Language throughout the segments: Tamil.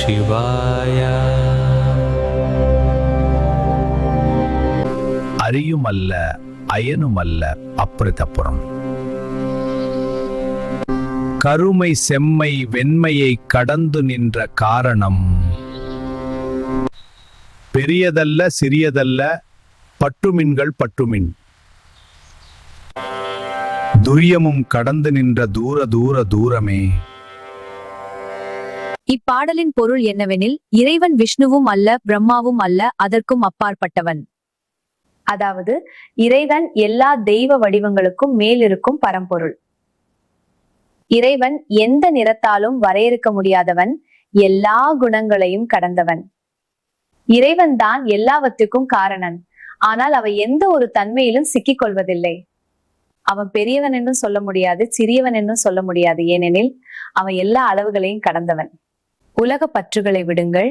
சிவாய. அரியுமல்ல அயனுமல்ல அப்பிரதப்புறம். கருமை செம்மை வெண்மையை கடந்து நின்ற காரணம் பெரியதல்ல சிறியதல்ல பட்டுமின்கள் பட்டுமின். துரியமும் கடந்து நின்ற தூர தூர தூரமே. இப்பாடலின் பொருள் என்னவெனில், இறைவன் விஷ்ணுவும் அல்ல பிரம்மாவும் அல்ல, அதற்கும் அப்பாற்பட்டவன். அதாவது இறைவன் எல்லா தெய்வ வடிவங்களுக்கும் மேலிருக்கும் பரம்பொருள். இறைவன் எந்த நிறத்தாலும் வரையறுக்க முடியாதவன், எல்லா குணங்களையும் கடந்தவன். இறைவன் தான் எல்லாவற்றுக்கும் காரணன். ஆனால் அவன் எந்த ஒரு தன்மையிலும் சிக்கிக் கொள்வதில்லை. அவன் பெரியவன் என்றும் சொல்ல முடியாது, சிறியவன் என்றும் சொல்ல முடியாது. ஏனெனில் அவன் எல்லா அளவுகளையும் கடந்தவன். உலக பற்றுகளை விடுங்கள்,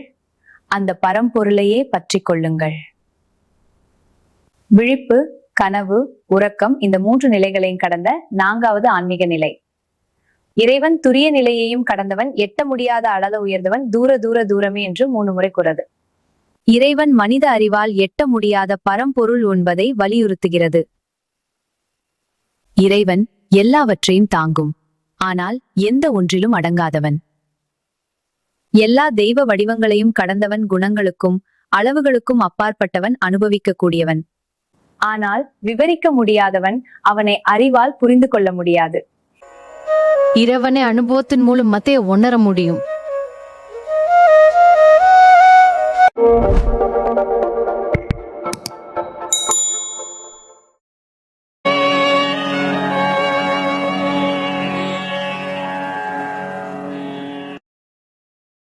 அந்த பரம்பொருளையே பற்றி கொள்ளுங்கள். விழிப்பு, கனவு, உறக்கம், இந்த 3 நிலைகளையும் கடந்த 4வது ஆன்மீக நிலை. இறைவன் துரிய நிலையையும் கடந்தவன், எட்ட முடியாத அளவு உயர்ந்தவன், தூர தூர தூரமே என்று 3 முறை கூறது. இறைவன் மனித அறிவால் எட்ட முடியாத பரம்பொருள் என்பதை வலியுறுத்துகிறது. இறைவன் எல்லாவற்றையும் தாங்கும், ஆனால் எந்த ஒன்றிலும் அடங்காதவன். எல்லா தெய்வ வடிவங்களையும் கடந்தவன், குணங்களுக்கும் அளவுகளுக்கும் அப்பாற்பட்டவன், அனுபவிக்க கூடியவன். ஆனால் விவரிக்க முடியாதவன், அவனை அறிவால் புரிந்து கொள்ள முடியாது. இறைவனை அனுபவத்தின் மூலம் மத்தைய உணர முடியும்.